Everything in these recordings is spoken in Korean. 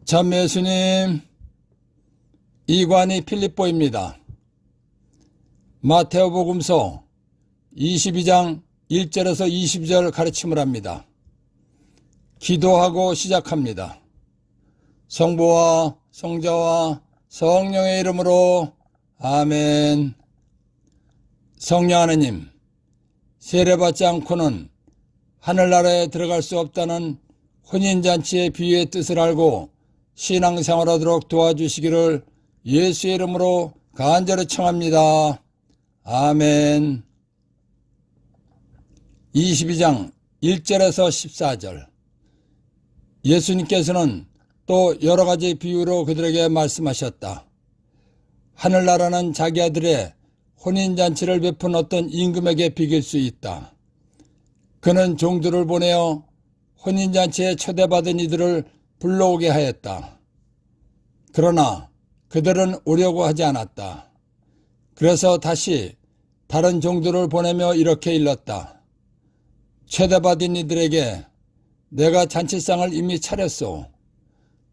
참매 예수님, 이관이 필립보입니다. 마태오복음서 22장 1절에서 20절 가르침을 합니다. 기도하고 시작합니다. 성부와 성자와 성령의 이름으로 아멘. 성령 하느님, 세례받지 않고는 하늘나라에 들어갈 수 없다는 혼인잔치의 비유의 뜻을 알고 신앙생활하도록 도와주시기를 예수의 이름으로 간절히 청합니다. 아멘. 22장 1절에서 14절. 예수님께서는 또 여러가지 비유로 그들에게 말씀하셨다. 하늘나라는 자기 아들의 혼인잔치를 베푼 어떤 임금에게 비길 수 있다. 그는 종들을 보내어 혼인잔치에 초대받은 이들을 불러오게 하였다. 그러나 그들은 오려고 하지 않았다. 그래서 다시 다른 종들을 보내며 이렇게 일렀다. 초대받은 이들에게 내가 잔치상을 이미 차렸소.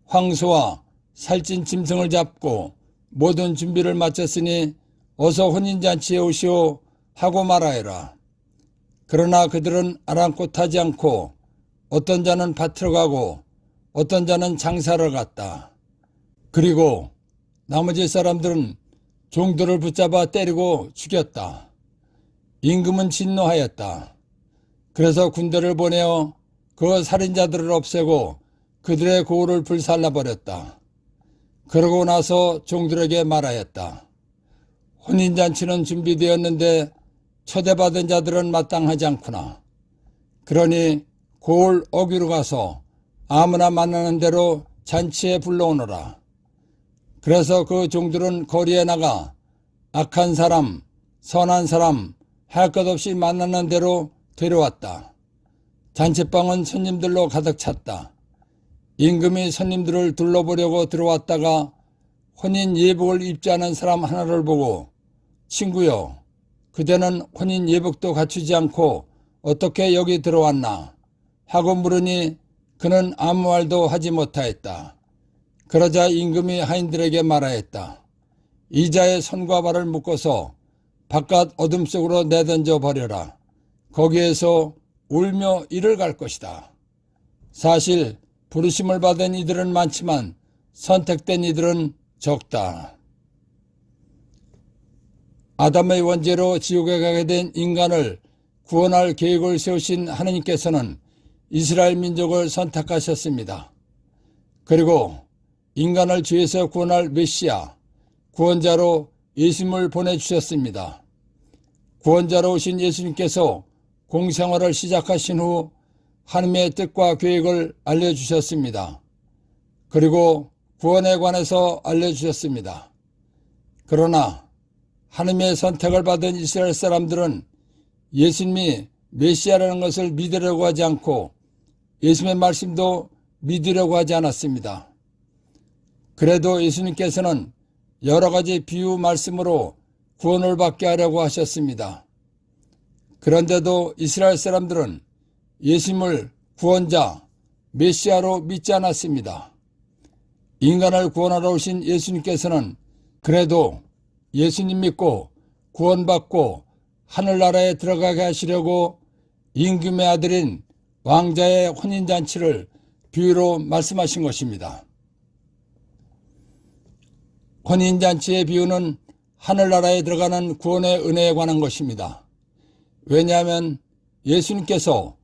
황소와 살찐 짐승을 잡고 모든 준비를 마쳤으니 어서 혼인잔치에 오시오 하고 말하여라. 그러나 그들은 아랑곳하지 않고 어떤 자는 밭으로 가고 어떤 자는 장사를 갔다. 그리고 나머지 사람들은 종들을 붙잡아 때리고 죽였다. 임금은 진노하였다. 그래서 군대를 보내어 그 살인자들을 없애고 그들의 고을을 불살라버렸다. 그러고 나서 종들에게 말하였다. 혼인잔치는 준비되었는데 초대받은 자들은 마땅하지 않구나. 그러니 고을 어귀로 가서 아무나 만나는 대로 잔치에 불러오너라. 그래서 그 종들은 거리에 나가 악한 사람, 선한 사람 할 것 없이 만나는 대로 데려왔다. 잔치방은 손님들로 가득 찼다. 임금이 손님들을 둘러보려고 들어왔다가 혼인 예복을 입지 않은 사람 하나를 보고 친구여, 그대는 혼인 예복도 갖추지 않고 어떻게 여기 들어왔나? 하고 물으니 그는 아무 말도 하지 못하였다. 그러자 임금이 하인들에게 말하였다. 이자의 손과 발을 묶어서 바깥 어둠 속으로 내던져 버려라. 거기에서 울며 이를 갈 것이다. 사실 부르심을 받은 이들은 많지만 선택된 이들은 적다. 아담의 원죄로 지옥에 가게 된 인간을 구원할 계획을 세우신 하느님께서는 이스라엘 민족을 선택하셨습니다. 그리고 인간을 죄에서 구원할 메시아, 구원자로 예수님을 보내주셨습니다. 구원자로 오신 예수님께서 공생활을 시작하신 후 하나님의 뜻과 계획을 알려주셨습니다. 그리고 구원에 관해서 알려주셨습니다. 그러나 하나님의 선택을 받은 이스라엘 사람들은 예수님이 메시아라는 것을 믿으려고 하지 않고 예수님의 말씀도 믿으려고 하지 않았습니다. 그래도 예수님께서는 여러 가지 비유 말씀으로 구원을 받게 하려고 하셨습니다. 그런데도 이스라엘 사람들은 예수님을 구원자, 메시아로 믿지 않았습니다. 인간을 구원하러 오신 예수님께서는 그래도 예수님 믿고 구원받고 하늘나라에 들어가게 하시려고 임금의 아들인 왕자의 혼인잔치를 비유로 말씀하신 것입니다. 혼인잔치의 비유는 하늘나라에 들어가는 구원의 은혜에 관한 것입니다. 왜냐하면 예수님께서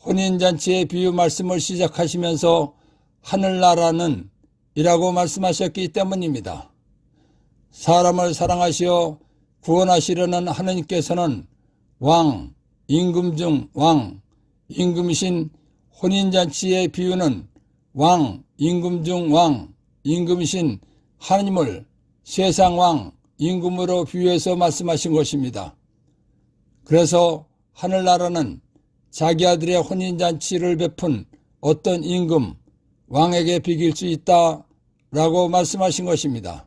혼인잔치의 비유 말씀을 시작하시면서 하늘나라는 이라고 말씀하셨기 때문입니다. 사람을 사랑하시어 구원하시려는 하느님께서는 왕, 임금 중 왕, 임금이신 혼인잔치의 비유는 왕, 임금 중 왕, 임금이신 하느님을 세상 왕, 임금으로 비유해서 말씀하신 것입니다. 그래서 하늘나라는 자기 아들의 혼인잔치를 베푼 어떤 임금, 왕에게 비길 수 있다라고 말씀하신 것입니다.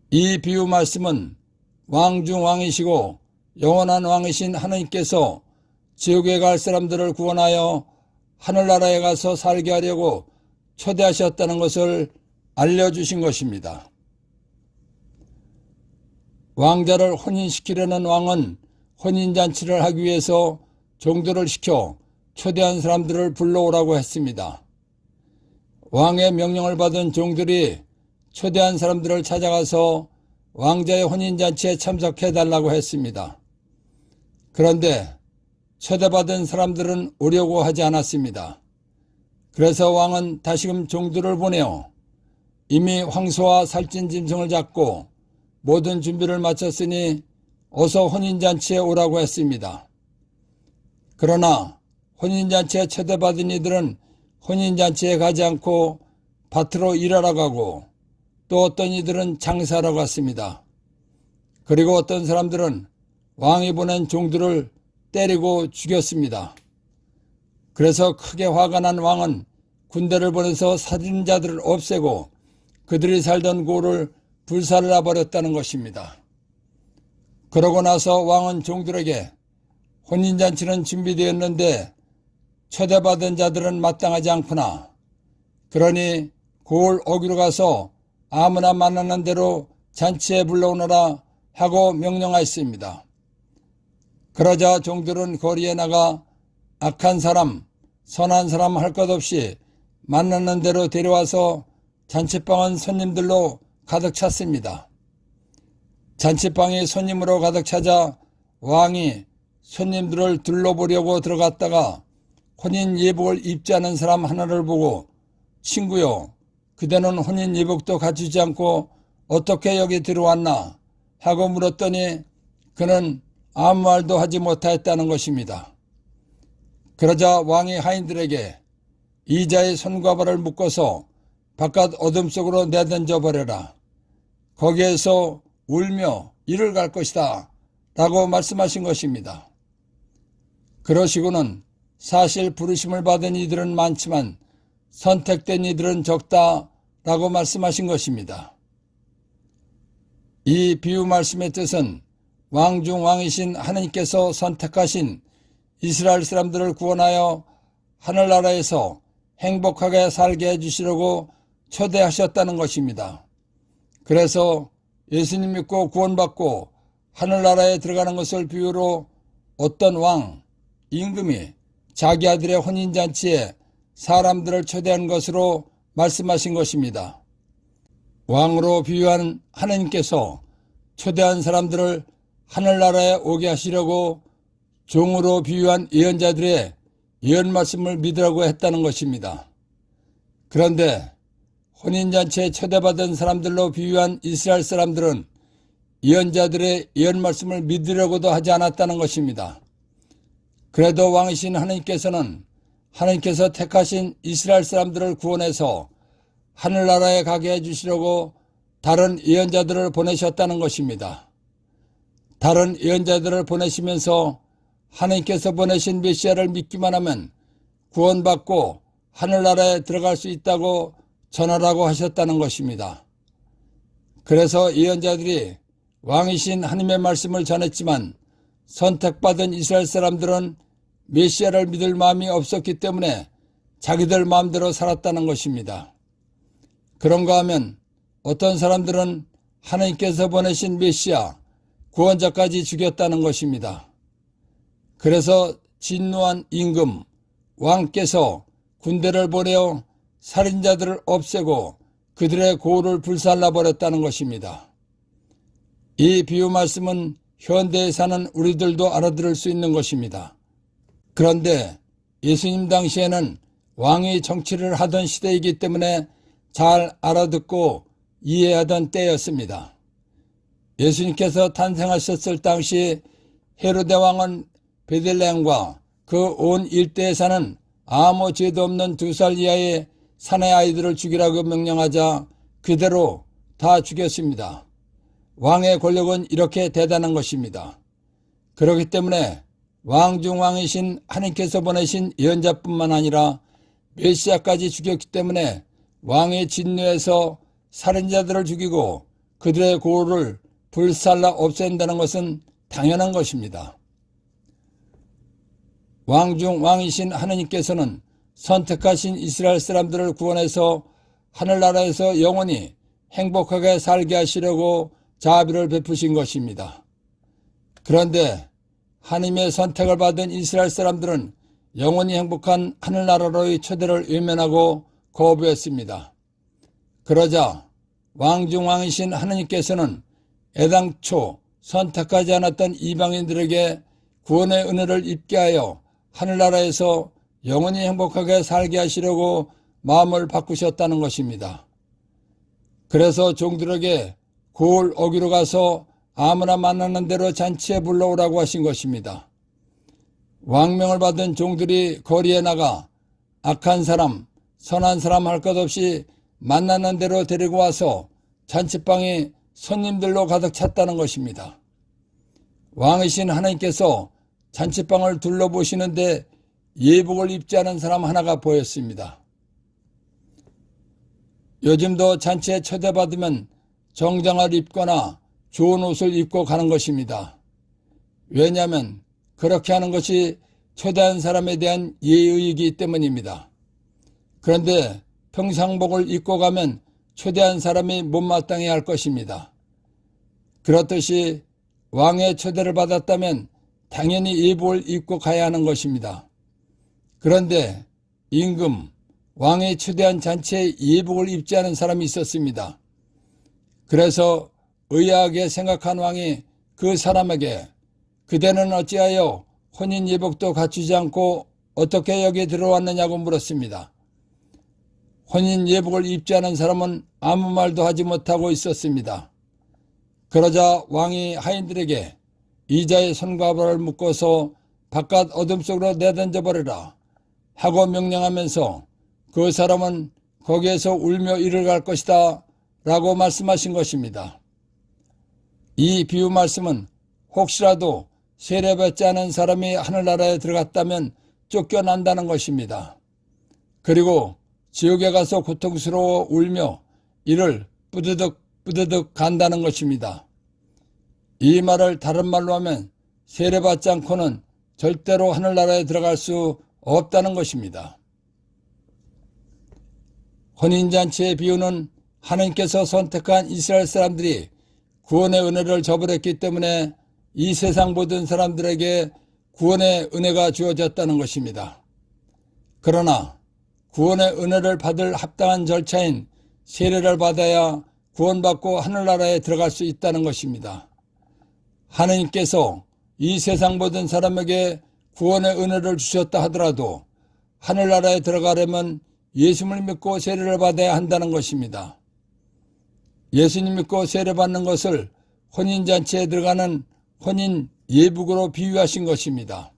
이 비유 말씀은 왕 중 왕이시고 영원한 왕이신 하느님께서 지옥에 갈 사람들을 구원하여 하늘나라에 가서 살게 하려고 초대하셨다는 것을 알려주신 것입니다. 왕자를 혼인시키려는 왕은 혼인잔치를 하기 위해서 종들을 시켜 초대한 사람들을 불러오라고 했습니다. 왕의 명령을 받은 종들이 초대한 사람들을 찾아가서 왕자의 혼인잔치에 참석해달라고 했습니다. 그런데 초대받은 사람들은 오려고 하지 않았습니다. 그래서 왕은 다시금 종들을 보내어 이미 황소와 살찐 짐승을 잡고 모든 준비를 마쳤으니 어서 혼인잔치에 오라고 했습니다. 그러나 혼인잔치에 초대받은 이들은 혼인잔치에 가지 않고 밭으로 일하러 가고 또 어떤 이들은 장사하러 갔습니다. 그리고 어떤 사람들은 왕이 보낸 종들을 때리고 죽였습니다. 그래서 크게 화가 난 왕은 군대를 보내서 살인자들을 없애고 그들이 살던 고을을 불살라 버렸다는 것입니다. 그러고 나서 왕은 종들에게 혼인잔치는 준비되었는데 초대받은 자들은 마땅하지 않구나. 그러니 고을 어기로 가서 아무나 만나는 대로 잔치에 불러오너라 하고 명령하였습니다. 그러자 종들은 거리에 나가 악한 사람, 선한 사람 할 것 없이 만나는 대로 데려와서 잔치방은 손님들로 가득 찼습니다. 잔치방이 손님으로 가득 차자 왕이 손님들을 둘러보려고 들어갔다가 혼인 예복을 입지 않은 사람 하나를 보고 친구요, 그대는 혼인 예복도 갖추지 않고 어떻게 여기 들어왔나 하고 물었더니 그는 아무 말도 하지 못하였다는 것입니다. 그러자 왕이 하인들에게 이 자의 손과 발을 묶어서 바깥 어둠 속으로 내던져 버려라. 거기에서 울며 이를 갈 것이다 라고 말씀하신 것입니다. 그러시고는 사실 부르심을 받은 이들은 많지만 선택된 이들은 적다 라고 말씀하신 것입니다. 이 비유 말씀의 뜻은 왕 중 왕이신 하느님께서 선택하신 이스라엘 사람들을 구원하여 하늘나라에서 행복하게 살게 해주시려고 초대하셨다는 것입니다. 그래서 예수님 믿고 구원받고 하늘나라에 들어가는 것을 비유로 어떤 왕, 임금이 자기 아들의 혼인잔치에 사람들을 초대한 것으로 말씀하신 것입니다. 왕으로 비유한 하느님께서 초대한 사람들을 하늘나라에 오게 하시려고 종으로 비유한 예언자들의 예언 말씀을 믿으라고 했다는 것입니다. 그런데 혼인잔치에 초대받은 사람들로 비유한 이스라엘 사람들은 예언자들의 예언 말씀을 믿으려고도 하지 않았다는 것입니다. 그래도 왕이신 하느님께서는 하느님께서 택하신 이스라엘 사람들을 구원해서 하늘나라에 가게 해주시려고 다른 예언자들을 보내셨다는 것입니다. 다른 예언자들을 보내시면서 하느님께서 보내신 메시아를 믿기만 하면 구원받고 하늘나라에 들어갈 수 있다고 전하라고 하셨다는 것입니다. 그래서 예언자들이 왕이신 하느님의 말씀을 전했지만 선택받은 이스라엘 사람들은 메시아를 믿을 마음이 없었기 때문에 자기들 마음대로 살았다는 것입니다. 그런가 하면 어떤 사람들은 하느님께서 보내신 메시아, 구원자까지 죽였다는 것입니다. 그래서 진노한 임금, 왕께서 군대를 보내어 살인자들을 없애고 그들의 고을을 불살라 버렸다는 것입니다. 이 비유 말씀은 현대에 사는 우리들도 알아들을 수 있는 것입니다. 그런데 예수님 당시에는 왕이 정치를 하던 시대이기 때문에 잘 알아듣고 이해하던 때였습니다. 예수님께서 탄생하셨을 당시 헤로데 왕은 베들레헴과 그 온 일대에 사는 아무 죄도 없는 2살 이하의 사내 아이들을 죽이라고 명령하자 그대로 다 죽였습니다. 왕의 권력은 이렇게 대단한 것입니다. 그렇기 때문에 왕 중 왕이신 하느님께서 보내신 예언자뿐만 아니라 메시아까지 죽였기 때문에 왕의 진노에서 살인자들을 죽이고 그들의 고을을 불살라 없앤다는 것은 당연한 것입니다. 왕 중 왕이신 하느님께서는 선택하신 이스라엘 사람들을 구원해서 하늘나라에서 영원히 행복하게 살게 하시려고 자비를 베푸신 것입니다. 그런데 하나님의 선택을 받은 이스라엘 사람들은 영원히 행복한 하늘나라로의 초대를 외면하고 거부했습니다. 그러자 왕중왕이신 하느님께서는 애당초 선택하지 않았던 이방인들에게 구원의 은혜를 입게 하여 하늘나라에서 영원히 행복하게 살게 하시려고 마음을 바꾸셨다는 것입니다. 그래서 종들에게 고을 어기로 가서 아무나 만나는 대로 잔치에 불러오라고 하신 것입니다. 왕명을 받은 종들이 거리에 나가 악한 사람, 선한 사람 할 것 없이 만나는 대로 데리고 와서 잔치방이 손님들로 가득 찼다는 것입니다. 왕이신 하나님께서 잔치방을 둘러보시는데 예복을 입지 않은 사람 하나가 보였습니다. 요즘도 잔치에 초대받으면 정장을 입거나 좋은 옷을 입고 가는 것입니다. 왜냐하면 그렇게 하는 것이 초대한 사람에 대한 예의이기 때문입니다. 그런데 평상복을 입고 가면 초대한 사람이 못마땅해 할 것입니다. 그렇듯이 왕의 초대를 받았다면 당연히 예복을 입고 가야 하는 것입니다. 그런데 임금, 왕의 초대한 잔치에 예복을 입지 않은 사람이 있었습니다. 그래서 의아하게 생각한 왕이 그 사람에게 그대는 어찌하여 혼인 예복도 갖추지 않고 어떻게 여기 들어왔느냐고 물었습니다. 혼인 예복을 입지 않은 사람은 아무 말도 하지 못하고 있었습니다. 그러자 왕이 하인들에게 이자의 손과 발을 묶어서 바깥 어둠 속으로 내던져 버려라 하고 명령하면서 그 사람은 거기에서 울며 이를 갈 것이다 라고 말씀하신 것입니다. 이 비유 말씀은 혹시라도 세례받지 않은 사람이 하늘나라에 들어갔다면 쫓겨난다는 것입니다. 그리고 지옥에 가서 고통스러워 울며 이를 뿌드득 간다는 것입니다. 이 말을 다른 말로 하면 세례받지 않고는 절대로 하늘나라에 들어갈 수 없다는 것입니다. 혼인잔치의 비유는 하나님께서 선택한 이스라엘 사람들이 구원의 은혜를 저버렸기 때문에 이 세상 모든 사람들에게 구원의 은혜가 주어졌다는 것입니다. 그러나 구원의 은혜를 받을 합당한 절차인 세례를 받아야 구원받고 하늘나라에 들어갈 수 있다는 것입니다. 하느님께서 이 세상 모든 사람에게 구원의 은혜를 주셨다 하더라도 하늘나라에 들어가려면 예수님을 믿고 세례를 받아야 한다는 것입니다. 예수님 믿고 세례받는 것을 혼인잔치에 들어가는 혼인 예복으로 비유하신 것입니다.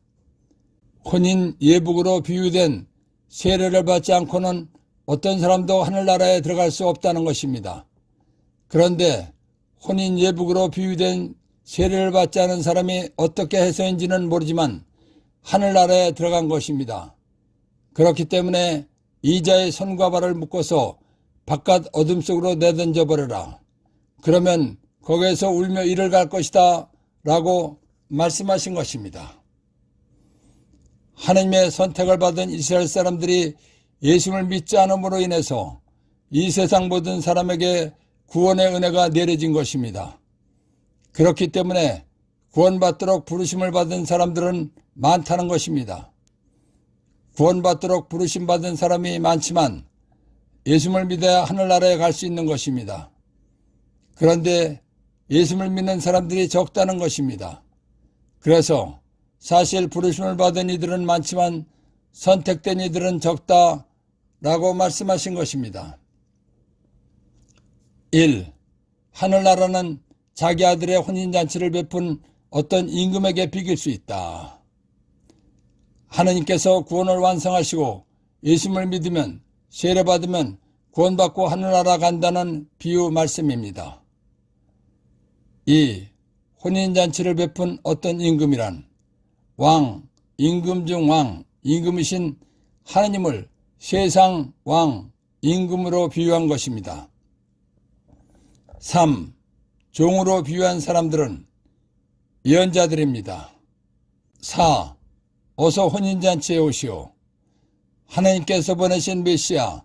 혼인 예복으로 비유된 세례를 받지 않고는 어떤 사람도 하늘나라에 들어갈 수 없다는 것입니다. 그런데 혼인 예복으로 비유된 세례를 받지 않은 사람이 어떻게 해서인지는 모르지만 하늘나라에 들어간 것입니다. 그렇기 때문에 이자의 손과 발을 묶어서 바깥 어둠 속으로 내던져 버려라. 그러면 거기에서 울며 이를 갈 것이다 라고 말씀하신 것입니다. 하나님의 선택을 받은 이스라엘 사람들이 예수를 믿지 않음으로 인해서 이 세상 모든 사람에게 구원의 은혜가 내려진 것입니다. 그렇기 때문에 구원받도록 부르심을 받은 사람들은 많다는 것입니다. 구원받도록 부르심 받은 사람이 많지만 예수를 믿어야 하늘나라에 갈 수 있는 것입니다. 그런데 예수를 믿는 사람들이 적다는 것입니다. 그래서 사실 부르심을 받은 이들은 많지만 선택된 이들은 적다라고 말씀하신 것입니다. 1. 하늘나라는 자기 아들의 혼인잔치를 베푼 어떤 임금에게 비길 수 있다. 하느님께서 구원을 완성하시고 예수를 믿으면 세례받으면 구원받고 하늘나라 간다는 비유 말씀입니다. 2. 혼인잔치를 베푼 어떤 임금이란 왕, 임금 중 왕, 임금이신 하느님을 세상 왕, 임금으로 비유한 것입니다. 3. 종으로 비유한 사람들은 예언자들입니다. 4. 어서 혼인잔치에 오시오. 하나님께서 보내신 메시아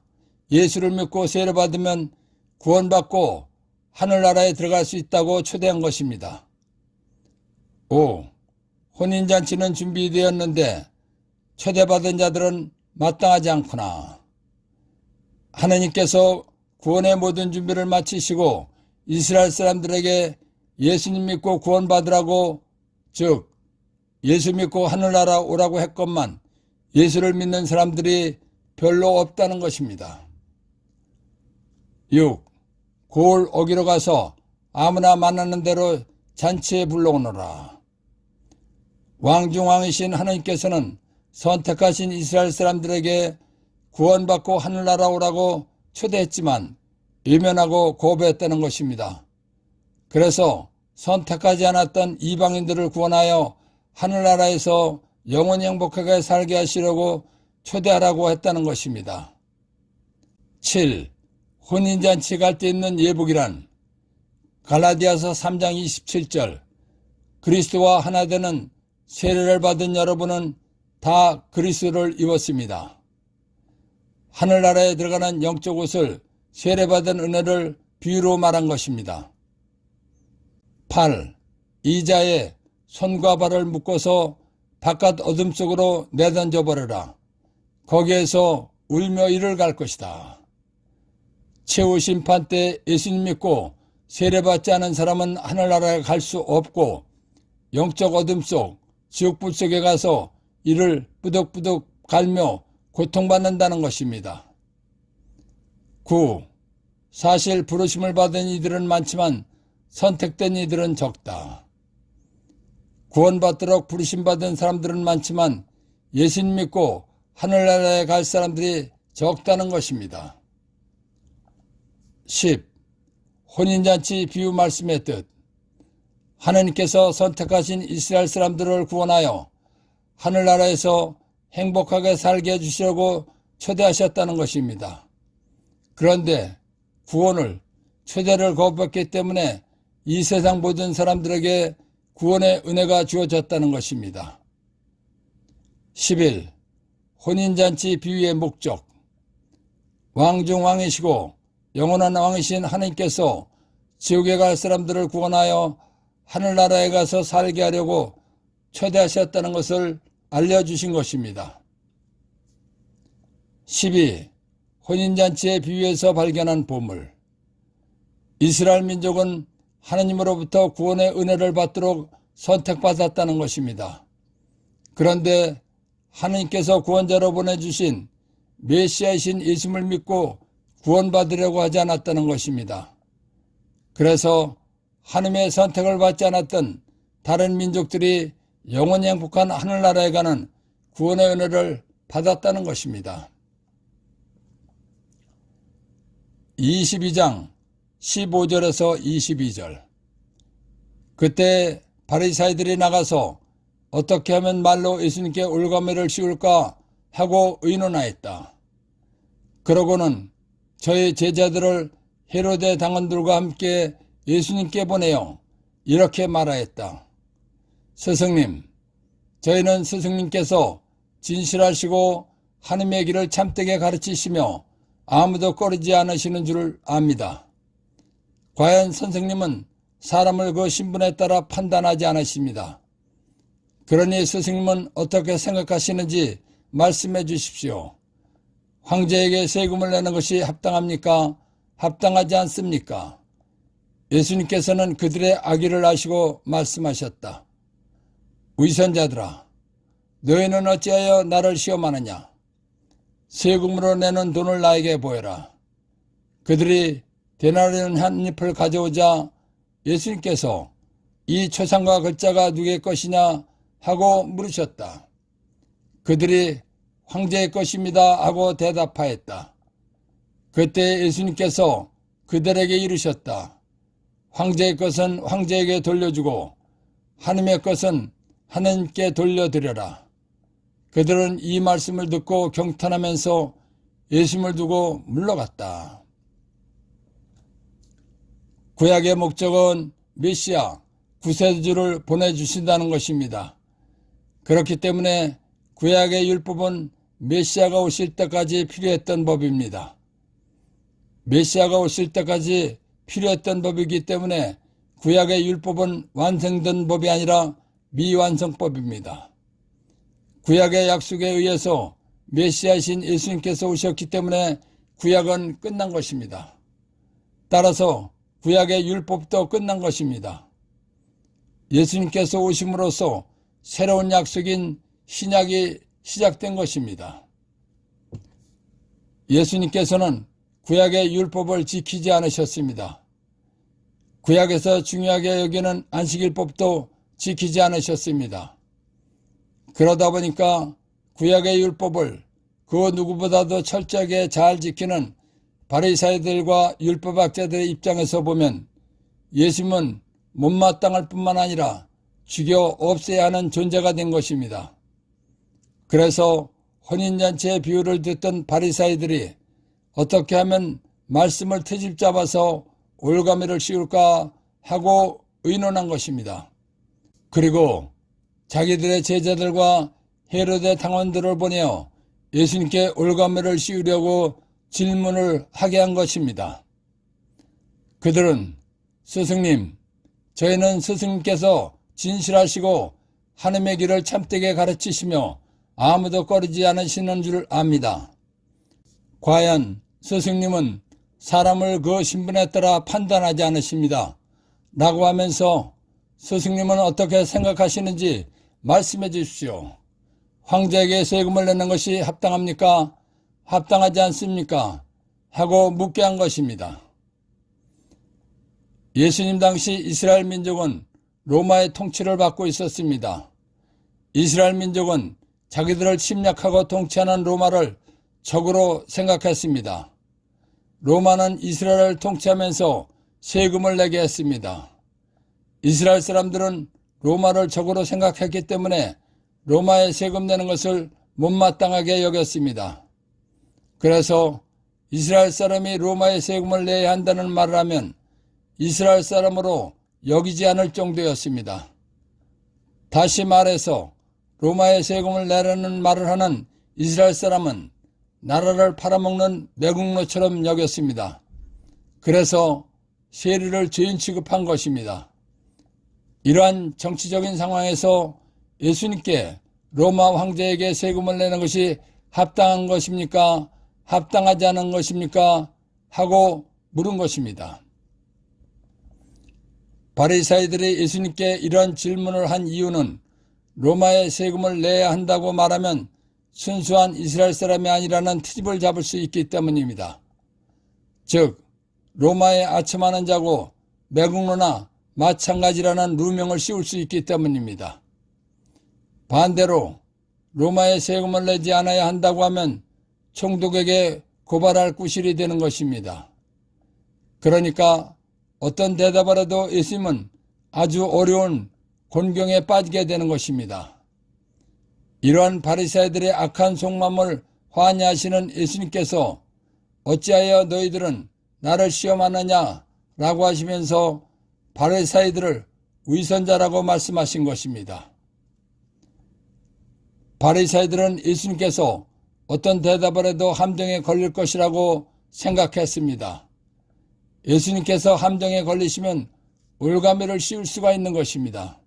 예수를 믿고 세례받으면 구원받고 하늘나라에 들어갈 수 있다고 초대한 것입니다. 5. 혼인잔치는 준비되었는데 초대받은 자들은 마땅하지 않구나. 하나님께서 구원의 모든 준비를 마치시고 이스라엘 사람들에게 예수님 믿고 구원받으라고, 즉 예수 믿고 하늘나라 오라고 했건만 예수를 믿는 사람들이 별로 없다는 것입니다. 6. 고을 어기로 가서 아무나 만나는 대로 잔치에 불러오너라. 왕중왕이신 하나님께서는 선택하신 이스라엘 사람들에게 구원받고 하늘나라 오라고 초대했지만 외면하고 거부했다는 것입니다. 그래서 선택하지 않았던 이방인들을 구원하여 하늘나라에서 영원히 행복하게 살게 하시려고 초대하라고 했다는 것입니다. 7. 혼인잔치 갈 때 입는 예복이란 갈라디아서 3장 27절 그리스도와 하나 되는 세례를 받은 여러분은 다 그리스도를 입었습니다. 하늘나라에 들어가는 영적 옷을 세례받은 은혜를 비유로 말한 것입니다. 8. 이자에 손과 발을 묶어서 바깥 어둠 속으로 내던져 버려라. 거기에서 울며 이를 갈 것이다. 최후 심판 때 예수님 믿고 세례받지 않은 사람은 하늘나라에 갈 수 없고 영적 어둠 속 지옥불 속에 가서 이를 뿌덕뿌덕 갈며 고통받는다는 것입니다. 9. 사실 부르심을 받은 이들은 많지만 선택된 이들은 적다. 구원받도록 부르심받은 사람들은 많지만 예수님 믿고 하늘나라에 갈 사람들이 적다는 것입니다. 10. 혼인잔치 비유 말씀의 뜻. 하나님께서 선택하신 이스라엘 사람들을 구원하여 하늘나라에서 행복하게 살게 해주시려고 초대하셨다는 것입니다. 그런데 구원을, 초대를 거부했기 때문에 이 세상 모든 사람들에게 구원의 은혜가 주어졌다는 것입니다. 11. 혼인잔치 비유의 목적. 왕중왕이시고 영원한 왕이신 하나님께서 지옥에 갈 사람들을 구원하여 하늘나라에 가서 살게 하려고 초대하셨다는 것을 알려주신 것입니다. 12. 혼인잔치의 비유에서 발견한 보물. 이스라엘 민족은 하나님으로부터 구원의 은혜를 받도록 선택받았다는 것입니다. 그런데 하나님께서 구원자로 보내주신 메시아이신 예수를 믿고 구원받으려고 하지 않았다는 것입니다. 그래서 하나님의 선택을 받지 않았던 다른 민족들이 영원히 행복한 하늘나라에 가는 구원의 은혜를 받았다는 것입니다. 22장 15절에서 22절. 그때 바리사이들이 나가서 어떻게 하면 말로 예수님께 올가매를 씌울까 하고 의논하였다. 그러고는 저희 제자들을 헤로데 당원들과 함께 예수님께 보내어 이렇게 말하였다. 스승님, 저희는 스승님께서 진실하시고 하나님의 길을 참되게 가르치시며 아무도 꺼리지 않으시는 줄 압니다. 과연 선생님은 사람을 그 신분에 따라 판단하지 않으십니다. 그러니 스승님은 어떻게 생각하시는지 말씀해 주십시오. 황제에게 세금을 내는 것이 합당합니까? 합당하지 않습니까? 예수님께서는 그들의 악의를 아시고 말씀하셨다. 위선자들아, 너희는 어찌하여 나를 시험하느냐? 세금으로 내는 돈을 나에게 보여라. 그들이 데나리온 한 잎을 가져오자 예수님께서 이 초상과 글자가 누구의 것이냐 하고 물으셨다. 그들이 황제의 것입니다 하고 대답하였다. 그때 예수님께서 그들에게 이르셨다. 황제의 것은 황제에게 돌려주고 하나님의 것은 하나님께 돌려드려라. 그들은 이 말씀을 듣고 경탄하면서 예수님을 두고 물러갔다. 구약의 목적은 메시아, 구세주를 보내주신다는 것입니다. 그렇기 때문에 구약의 율법은 메시아가 오실 때까지 필요했던 법입니다. 메시아가 오실 때까지 필요했던 법이기 때문에 구약의 율법은 완성된 법이 아니라 미완성법입니다. 구약의 약속에 의해서 메시아이신 예수님께서 오셨기 때문에 구약은 끝난 것입니다. 따라서 구약의 율법도 끝난 것입니다. 예수님께서 오심으로써 새로운 약속인 신약이 시작된 것입니다. 예수님께서는 구약의 율법을 지키지 않으셨습니다. 구약에서 중요하게 여기는 안식일법도 지키지 않으셨습니다. 그러다 보니까 구약의 율법을 그 누구보다도 철저하게 잘 지키는 바리사이들과 율법학자들의 입장에서 보면 예수님은 못마땅할 뿐만 아니라 죽여 없애야 하는 존재가 된 것입니다. 그래서 혼인잔치의 비유를 듣던 바리사이들이 어떻게 하면 말씀을 트집 잡아서 올가미를 씌울까 하고 의논한 것입니다. 그리고 자기들의 제자들과 헤로데 당원들을 보내어 예수님께 올가미를 씌우려고 질문을 하게 한 것입니다. 그들은 스승님, 저희는 스승님께서 진실하시고 하나님의 길을 참되게 가르치시며 아무도 꺼리지 않으시는 줄 압니다. 과연 스승님은 사람을 그 신분에 따라 판단하지 않으십니다. 라고 하면서 스승님은 어떻게 생각하시는지 말씀해 주십시오. 황제에게 세금을 내는 것이 합당합니까? 합당하지 않습니까? 하고 묻게 한 것입니다. 예수님 당시 이스라엘 민족은 로마의 통치를 받고 있었습니다. 이스라엘 민족은 자기들을 침략하고 통치하는 로마를 적으로 생각했습니다. 로마는 이스라엘을 통치하면서 세금을 내게 했습니다. 이스라엘 사람들은 로마를 적으로 생각했기 때문에 로마에 세금 내는 것을 못마땅하게 여겼습니다. 그래서 이스라엘 사람이 로마에 세금을 내야 한다는 말을 하면 이스라엘 사람으로 여기지 않을 정도였습니다. 다시 말해서 로마에 세금을 내라는 말을 하는 이스라엘 사람은 나라를 팔아먹는 매국노처럼 여겼습니다. 그래서 세리를 죄인 취급한 것입니다. 이러한 정치적인 상황에서 예수님께 로마 황제에게 세금을 내는 것이 합당한 것입니까? 합당하지 않은 것입니까? 하고 물은 것입니다. 바리사이들이 예수님께 이런 질문을 한 이유는 로마에 세금을 내야 한다고 말하면 순수한 이스라엘 사람이 아니라는 트집을 잡을 수 있기 때문입니다. 즉 로마에 아첨하는 자고 매국노나 마찬가지라는 누명을 씌울 수 있기 때문입니다. 반대로 로마에 세금을 내지 않아야 한다고 하면 총독에게 고발할 구실이 되는 것입니다. 그러니까 어떤 대답을 해도 예수님은 아주 어려운 곤경에 빠지게 되는 것입니다. 이러한 바리새인들의 악한 속마음을 환희하시는 예수님께서 어찌하여 너희들은 나를 시험하느냐 라고 하시면서 바리새인들을 위선자라고 말씀하신 것입니다. 바리새인들은 예수님께서 어떤 대답을 해도 함정에 걸릴 것이라고 생각했습니다. 예수님께서 함정에 걸리시면 올가미를 씌울 수가 있는 것입니다.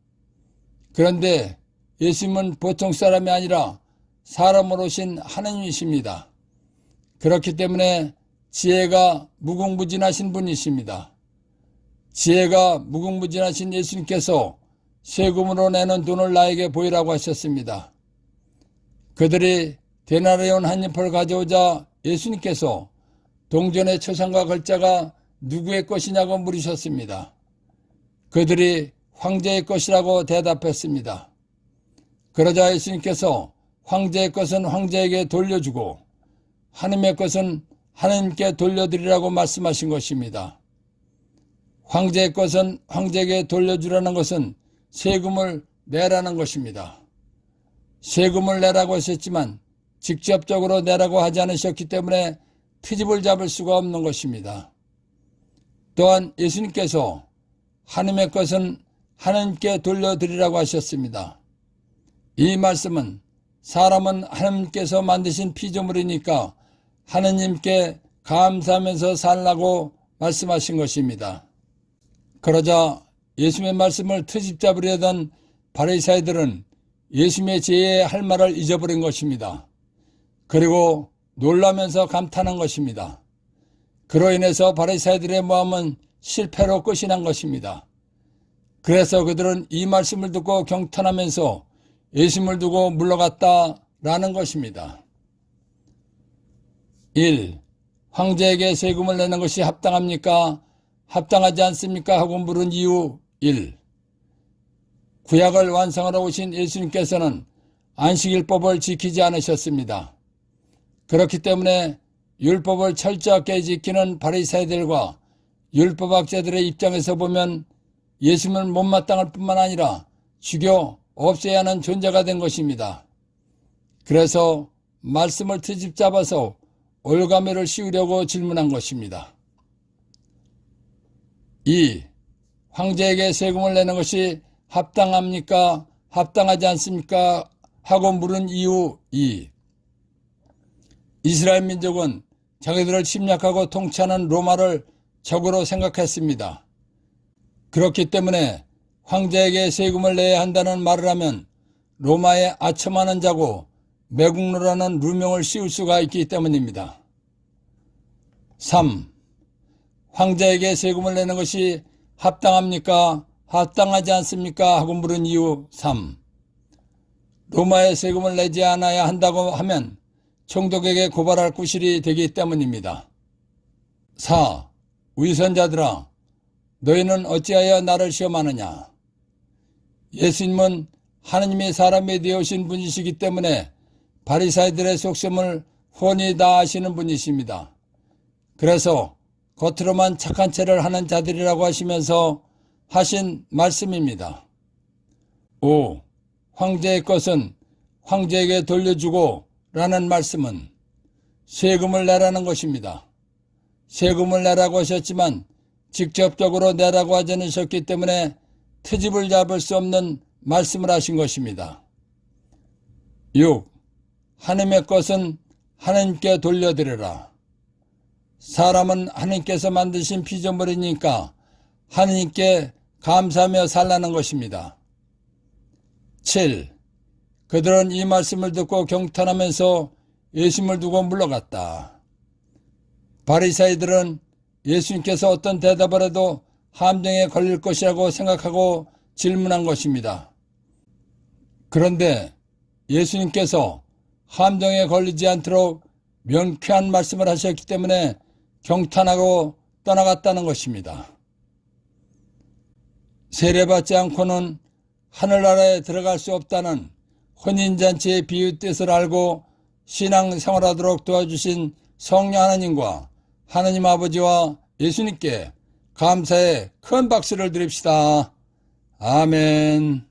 그런데 예수님은 보통 사람이 아니라 사람으로 오신 하나님이십니다. 그렇기 때문에 지혜가 무궁무진하신 분이십니다. 지혜가 무궁무진하신 예수님께서 세금으로 내는 돈을 나에게 보이라고 하셨습니다. 그들이 데나리온 한 잎을 가져오자 예수님께서 동전의 초상과 글자가 누구의 것이냐고 물으셨습니다. 그들이 황제의 것이라고 대답했습니다. 그러자 예수님께서 황제의 것은 황제에게 돌려주고 하나님의 것은 하나님께 돌려드리라고 말씀하신 것입니다. 황제의 것은 황제에게 돌려주라는 것은 세금을 내라는 것입니다. 세금을 내라고 하셨지만 직접적으로 내라고 하지 않으셨기 때문에 트집을 잡을 수가 없는 것입니다. 또한 예수님께서 하나님의 것은 하나님께 돌려드리라고 하셨습니다. 이 말씀은 사람은 하나님께서 만드신 피조물이니까 하느님께 감사하면서 살라고 말씀하신 것입니다. 그러자 예수님의 말씀을 트집 잡으려던 바리새인들은 예수님의 제에 할 말을 잊어버린 것입니다. 그리고 놀라면서 감탄한 것입니다. 그로 인해서 바리새인들의 모함은 실패로 끝이 난 것입니다. 그래서 그들은 이 말씀을 듣고 경탄하면서 예수님을 두고 물러갔다라는 것입니다. 1. 황제에게 세금을 내는 것이 합당합니까? 합당하지 않습니까? 하고 물은 이유 1. 구약을 완성하러 오신 예수님께서는 안식일법을 지키지 않으셨습니다. 그렇기 때문에 율법을 철저하게 지키는 바리새인들과 율법학자들의 입장에서 보면 예수님을 못마땅할 뿐만 아니라 죽여 없애야 하는 존재가 된 것입니다. 그래서 말씀을 트집 잡아서 올가매를 씌우려고 질문한 것입니다. 2. 황제에게 세금을 내는 것이 합당합니까? 합당하지 않습니까? 하고 물은 이유 2. 이스라엘 민족은 자기들을 침략하고 통치하는 로마를 적으로 생각했습니다. 그렇기 때문에 황제에게 세금을 내야 한다는 말을 하면 로마에 아첨하는 자고 매국노라는 누명을 씌울 수가 있기 때문입니다. 3. 황제에게 세금을 내는 것이 합당합니까? 합당하지 않습니까? 하고 물은 이유 3. 로마에 세금을 내지 않아야 한다고 하면 총독에게 고발할 구실이 되기 때문입니다. 4. 위선자들아, 너희는 어찌하여 나를 시험하느냐? 예수님은 하느님이 사람에 되어오신 분이시기 때문에 바리새인들의 속셈을 훤히 다 아시는 분이십니다. 그래서 겉으로만 착한 체를 하는 자들이라고 하시면서 하신 말씀입니다. 5. 황제의 것은 황제에게 돌려주고 라는 말씀은 세금을 내라는 것입니다. 세금을 내라고 하셨지만 직접적으로 내라고 하지 않으셨기 때문에 트집을 잡을 수 없는 말씀을 하신 것입니다. 6. 하나님의 것은 하나님께 돌려드려라. 사람은 하나님께서 만드신 피조물이니까 하나님께 감사하며 살라는 것입니다. 7. 그들은 이 말씀을 듣고 경탄하면서 예수님을 두고 물러갔다. 바리새인들은 예수님께서 어떤 대답을 해도 함정에 걸릴 것이라고 생각하고 질문한 것입니다. 그런데 예수님께서 함정에 걸리지 않도록 명쾌한 말씀을 하셨기 때문에 경탄하고 떠나갔다는 것입니다. 세례받지 않고는 하늘나라에 들어갈 수 없다는 혼인잔치의 비유 뜻을 알고 신앙생활하도록 도와주신 성령 하나님과 하나님 아버지와 예수님께 감사의 큰 박수를 드립시다. 아멘.